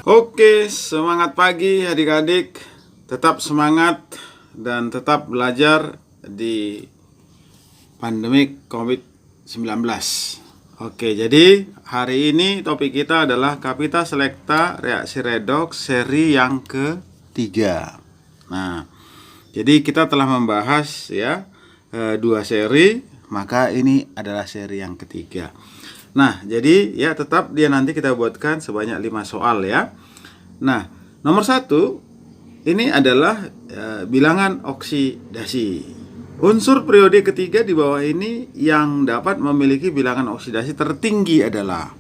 Oke, semangat pagi adik-adik. Tetap semangat dan tetap belajar di pandemik COVID-19. Oke, jadi hari ini topik kita adalah Kapita Selecta reaksi redoks seri yang ketiga. Nah, jadi kita telah membahas dua seri, maka ini adalah seri yang ketiga. Nah, jadi tetap dia nanti kita buatkan sebanyak 5 soal ya. Nah, nomor 1 ini adalah bilangan oksidasi. Unsur periode ketiga di bawah ini yang dapat memiliki bilangan oksidasi tertinggi adalah.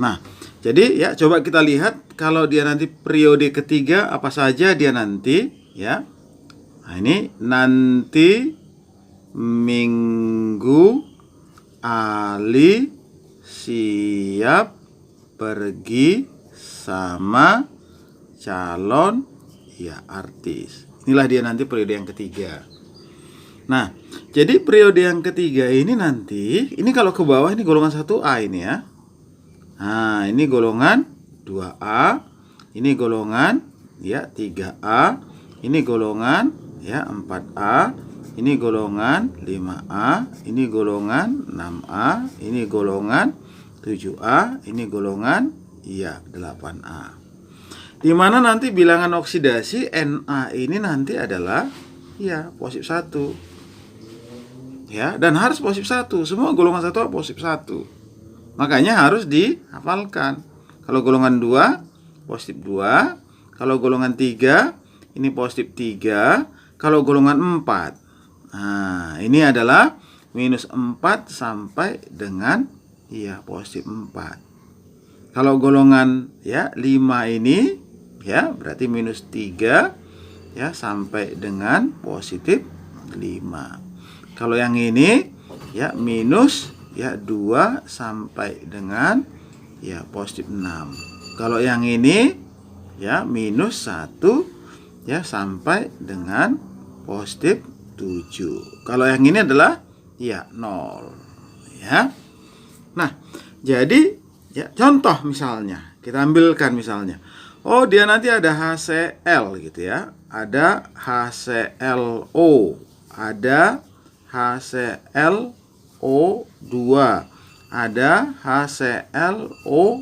Nah, jadi coba kita lihat kalau dia nanti periode ketiga apa saja dia nanti ya. Nah, ini nanti Minggu Ali siap pergi sama calon artis. Inilah dia nanti periode yang ketiga. Nah, jadi periode yang ketiga ini nanti, ini kalau ke bawah ini golongan 1A ini ya. Nah, ini golongan 2A, ini golongan 3A, ini golongan 4A, ini golongan 5A, ini golongan 6A, ini golongan 7A, ini golongan 8A. Di mana nanti bilangan oksidasi Na ini nanti adalah positif 1. Ya, dan harus positif 1. Semua golongan 1 positif 1. Makanya harus dihafalkan. Kalau golongan 2 positif 2, kalau golongan 3 ini positif 3, kalau golongan 4. Nah, ini adalah minus 4 sampai dengan positif 4. Kalau golongan 5 ini berarti minus 3 sampai dengan positif 5. Kalau yang ini minus 2 sampai dengan positif 6. Kalau yang ini minus 1 sampai dengan positif 7. Kalau yang ini adalah 0 ya. Nah, jadi contoh misalnya, kita ambilkan misalnya. Oh, dia nanti ada HCl gitu ya. Ada HClO, ada HClO2, ada HClO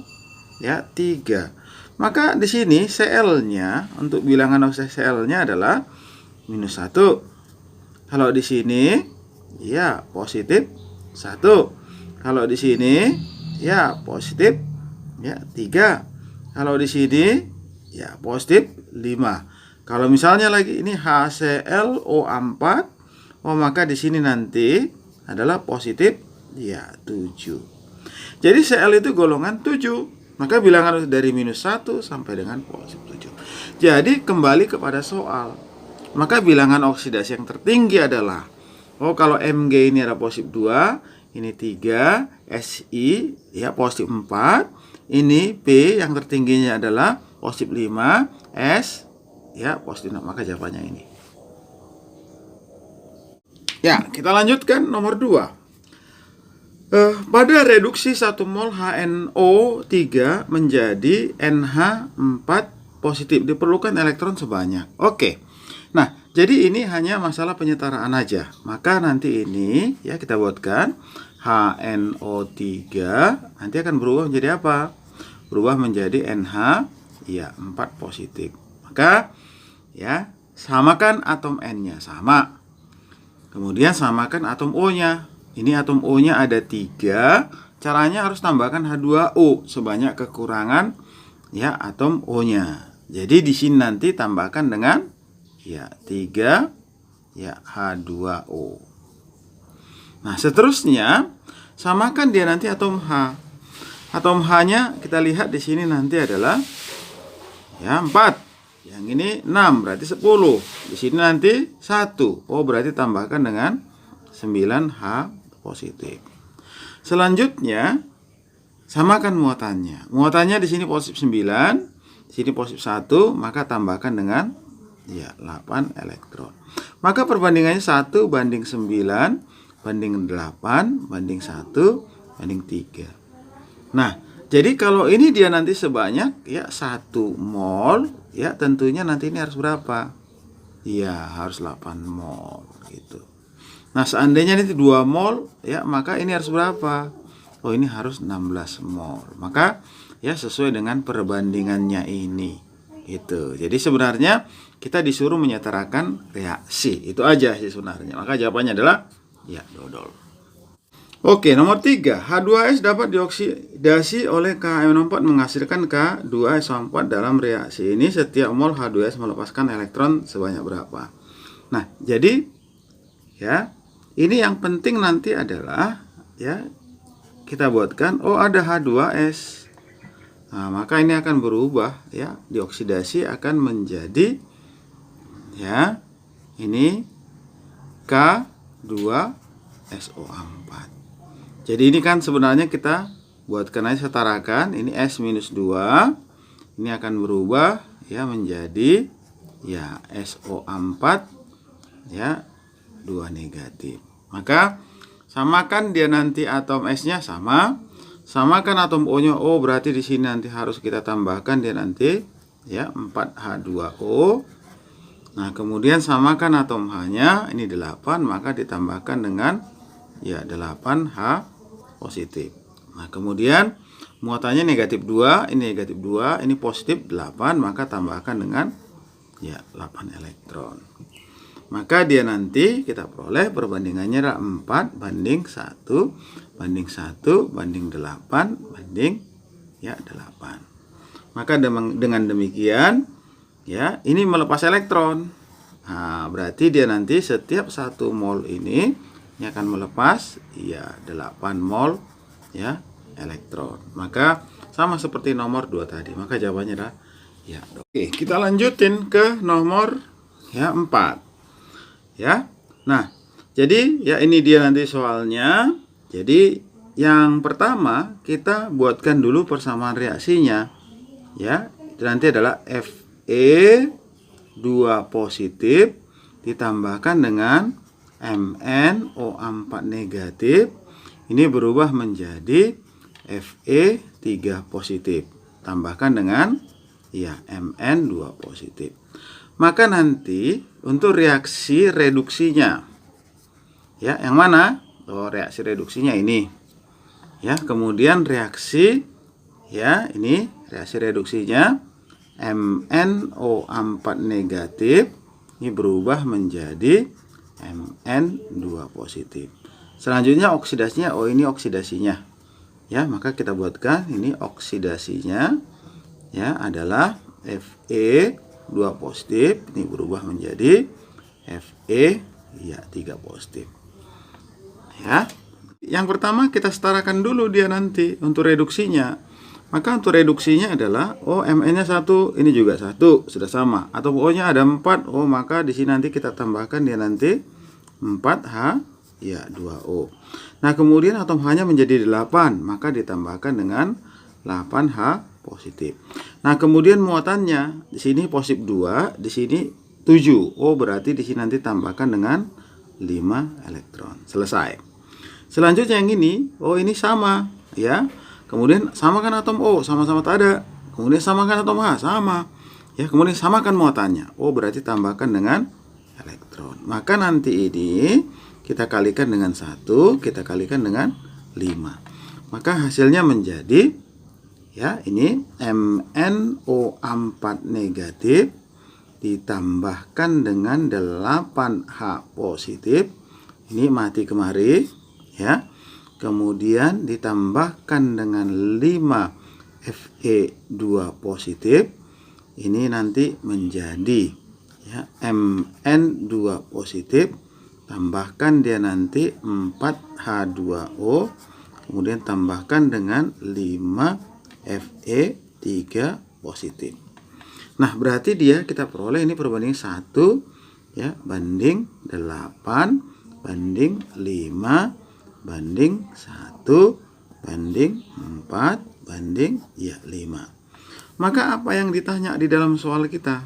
3. Maka di sini Cl-nya untuk bilangan oksidasi Cl-nya adalah minus 1. Kalau di sini positif 1. Kalau di sini positif 3. Kalau di sini positif 5. Kalau misalnya lagi ini HClO4, maka di sini nanti adalah positif 7. Jadi Cl itu golongan 7. Maka bilangan dari minus 1 sampai dengan positif 7. Jadi kembali kepada soal. Maka bilangan oksidasi yang tertinggi adalah kalau Mg ini ada positif 2, ini 3, Si positif 4, ini P yang tertingginya adalah positif 5, S positif 6, maka jawabannya ini. Kita lanjutkan nomor 2. Pada reduksi 1 mol HNO3 menjadi NH4 positif diperlukan elektron sebanyak. Oke. Nah, jadi ini hanya masalah penyetaraan aja. Maka nanti ini kita buatkan HNO3 nanti akan berubah menjadi apa? Berubah menjadi NH4 positif. Maka samakan atom N-nya sama. Kemudian samakan atom O-nya. Ini atom O-nya ada 3. Caranya harus tambahkan H2O sebanyak kekurangan atom O-nya. Jadi di sini nanti tambahkan dengan 3 H2O. Nah, seterusnya samakan dia nanti atom H. Atom H-nya kita lihat di sini nanti adalah 4. Yang ini 6 berarti 10. Di sini nanti 1. Berarti tambahkan dengan 9H positif. Selanjutnya samakan muatannya. Muatannya di sini positif 9, di sini positif 1, maka tambahkan dengan 8 elektron. Maka perbandingannya 1 banding 9 banding 8 banding 1 banding 3. Nah, Jadi kalau ini dia nanti sebanyak ya 1 mol, ya tentunya nanti ini harus berapa? Iya, harus 8 mol gitu. Nah, seandainya ini 2 mol, ya maka ini harus berapa? Oh, ini harus 16 mol. Maka ya sesuai dengan perbandingannya ini. Gitu. Jadi sebenarnya kita disuruh menyetarakan reaksi. Itu aja sih sebenarnya. Maka jawabannya adalah ya dodol. Oke, nomor 3. H2S dapat dioksidasi oleh KMNO4 menghasilkan K2SO4 dalam reaksi ini. Setiap mol H2S melepaskan elektron sebanyak berapa? Nah, jadi ya, ini yang penting nanti adalah ya kita buatkan ada H2S. Nah, maka ini akan berubah ya, dioksidasi akan menjadi ya ini K2SO4. Jadi ini kan sebenarnya kita buatkan aja, setarakan ini S-2. Ini akan berubah ya menjadi ya SO4 ya 2 negatif. Maka samakan dia nanti atom S-nya sama. Samakan atom O-nya. Oh, berarti di sini nanti harus kita tambahkan dia nanti ya 4H2O. Nah, kemudian samakan atom H-nya, ini 8, maka ditambahkan dengan ya 8H positif. Nah, kemudian muatannya negatif 2, ini negatif 2, ini positif 8, maka tambahkan dengan ya 8 elektron. Maka dia nanti kita peroleh perbandingannya adalah 4 banding 1 banding 1 banding 8 banding ya 8. Maka dengan demikian ya ini melepas elektron. Nah, berarti dia nanti setiap 1 mol ini akan melepas ya 8 mol ya elektron. Maka sama seperti nomor 2 tadi. Maka jawabannya adalah ya. Oke, kita lanjutin ke nomor ya 4. Ya. Nah, jadi ya ini dia nanti soalnya. Jadi yang pertama kita buatkan dulu persamaan reaksinya. Ya, itu nanti adalah Fe2 positif ditambahkan dengan MnO4 negatif. Ini berubah menjadi Fe3 positif. Tambahkan dengan ya Mn2 positif. Maka nanti untuk reaksi reduksinya ya yang mana? Oh, reaksi reduksinya ini. Ya, kemudian reaksi ya ini reaksi reduksinya MnO4 negatif ini berubah menjadi Mn2 positif. Selanjutnya oksidasinya, ini oksidasinya. Ya, maka kita buatkan ini oksidasinya ya adalah Fe2 positif ini berubah menjadi Fe3 positif. Ya. Yang pertama kita setarakan dulu dia nanti untuk reduksinya. Maka untuk reduksinya adalah Mn-nya 1, ini juga 1, sudah sama. Atau O-nya ada 4, maka di sini nanti kita tambahkan dia nanti 4H ya 2O. Nah, kemudian atom H-nya menjadi 8, maka ditambahkan dengan 8H positif. Nah, kemudian muatannya di sini positif 2, di sini 7. Berarti di sini nanti tambahkan dengan 5 elektron. Selesai. Selanjutnya yang ini, ini sama ya. Kemudian samakan atom O, sama-sama tak ada. Kemudian samakan atom H, sama. Ya, kemudian samakan muatannya. Berarti tambahkan dengan elektron. Maka nanti ini kita kalikan dengan 1, kita kalikan dengan 5. Maka hasilnya menjadi ya ini MnO4 negatif ditambahkan dengan 8H positif. Ini mati kemari ya. Kemudian ditambahkan dengan 5 Fe2 positif. Ini nanti menjadi ya Mn2 positif. Tambahkan dia nanti 4H2O. Kemudian tambahkan dengan 5 Fe3 positif. Nah, berarti dia kita peroleh ini perbandingan 1 ya banding 8 banding 5 banding 1 banding 4 banding ya 5. Maka apa yang ditanya di dalam soal kita?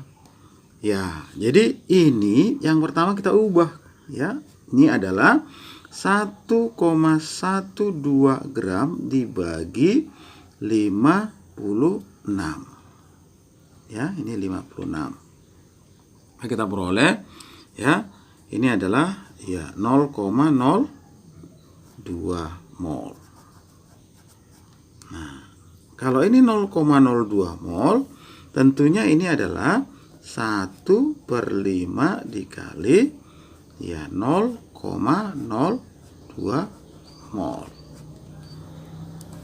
Ya, jadi ini yang pertama kita ubah ya. Ini adalah 1,12 gram dibagi 56. Ya, ini 56. Nah, kita peroleh ya, ini adalah ya 0,02 mol. Nah, kalau ini 0,02 mol, tentunya ini adalah 1/5 dikali ya 0,02 mol.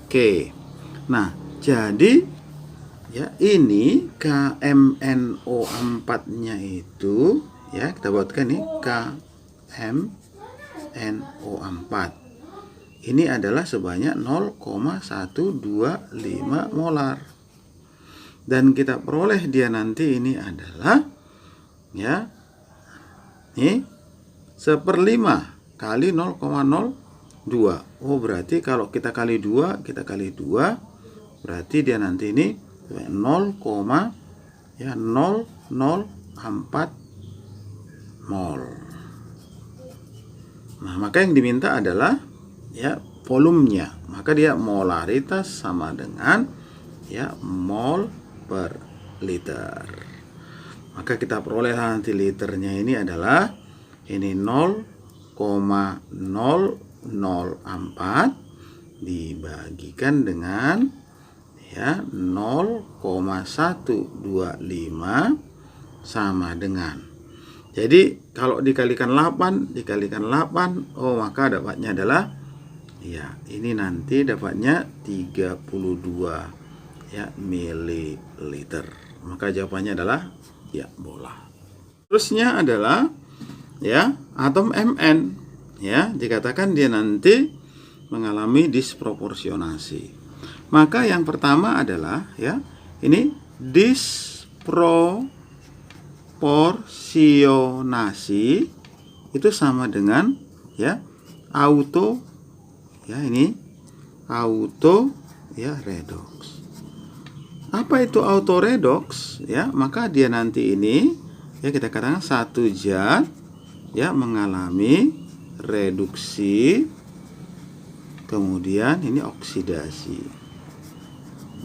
Oke. Nah, jadi ya ini KMNO4-nya itu ya, kita buatkan nih KMNO4. Ini adalah sebanyak 0,125 molar. Dan kita peroleh dia nanti ini adalah ya, ini 1/5 kali 0,02. Oh, berarti kalau kita kali 2, berarti dia nanti ini 0,004 mol. Nah, maka yang diminta adalah ya volumenya. Maka dia molaritas sama dengan ya mol per liter. Maka kita peroleh nanti liternya ini adalah ini 0,004 dibagikan dengan ya 0,125 sama dengan. Jadi kalau dikalikan 8, oh maka dapatnya adalah ya ini nanti dapatnya 32 ya mililiter. Maka jawabannya adalah ya bola. Terusnya adalah ya atom Mn ya, dikatakan dia nanti mengalami disproporsionasi. Maka yang pertama adalah ya ini disproporsionasi itu sama dengan ya auto ya, ini auto ya redox. Apa itu auto redox ya? Maka dia nanti ini ya kita katakan satu zat ya mengalami reduksi, kemudian ini oksidasi.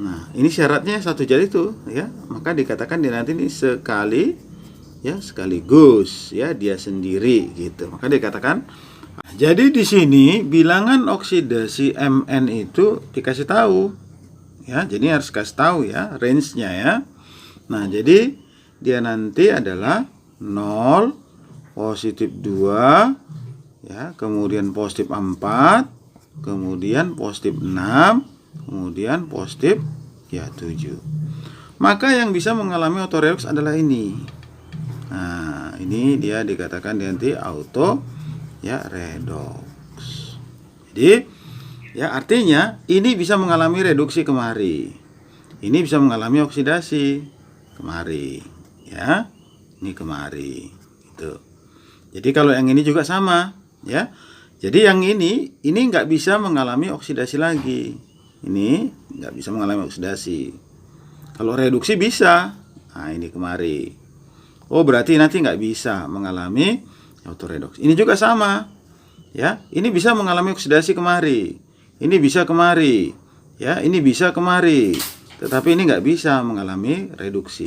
Nah, ini syaratnya satu zat itu ya, maka dikatakan dia nanti ini sekali ya sekaligus ya dia sendiri gitu. Maka dikatakan jadi di sini bilangan oksidasi Mn itu dikasih tahu ya, jadi harus kasih tahu ya range-nya ya. Nah, jadi dia nanti adalah 0, positif 2 ya, kemudian positif 4, kemudian positif 6, kemudian positif ya 7. Maka yang bisa mengalami autoredox adalah ini. Nah, ini dia dikatakan nanti auto ya redox. Jadi ya artinya ini bisa mengalami reduksi kemari. Ini bisa mengalami oksidasi kemari ya. Ini kemari itu. Jadi kalau yang ini juga sama ya. Jadi yang ini nggak bisa mengalami oksidasi lagi. Ini nggak bisa mengalami oksidasi. Kalau reduksi bisa. Nah, ini kemari. Oh, berarti nanti nggak bisa mengalami autoredox. Ini juga sama. Ya, ini bisa mengalami oksidasi kemari. Ini bisa kemari. Ya, ini bisa kemari. Tetapi ini nggak bisa mengalami reduksi.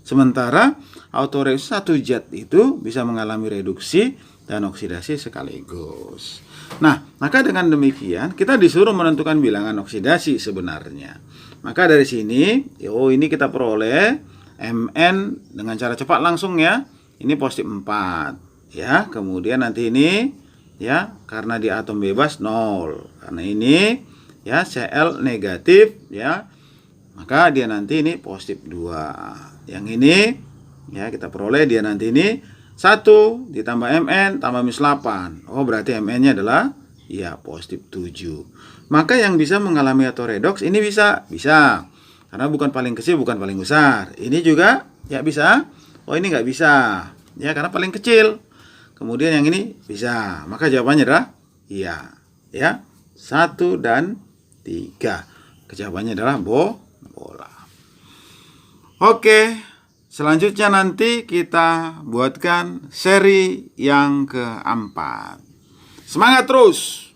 Sementara autoredox satu zat itu bisa mengalami reduksi dan oksidasi sekaligus. Nah, maka dengan demikian kita disuruh menentukan bilangan oksidasi sebenarnya. Maka dari sini, oh ini kita peroleh Mn dengan cara cepat langsung ya. Ini positif 4 ya. Kemudian nanti ini ya karena di atom bebas 0. Karena ini ya Cl negatif ya. Maka dia nanti ini positif 2. Yang ini ya kita peroleh dia nanti ini 1 ditambah Mn tambah minus 8. Oh, berarti Mn-nya adalah ya positif 7. Maka yang bisa mengalami autoredox ini bisa. Karena bukan paling kecil, bukan paling besar. Ini juga ya bisa. Oh, ini nggak bisa. Ya, karena paling kecil. Kemudian yang ini bisa. Maka jawabannya adalah iya. Ya, 1 dan 3. Jawabannya adalah bola. Oke. Selanjutnya nanti kita buatkan seri yang keempat. Semangat terus!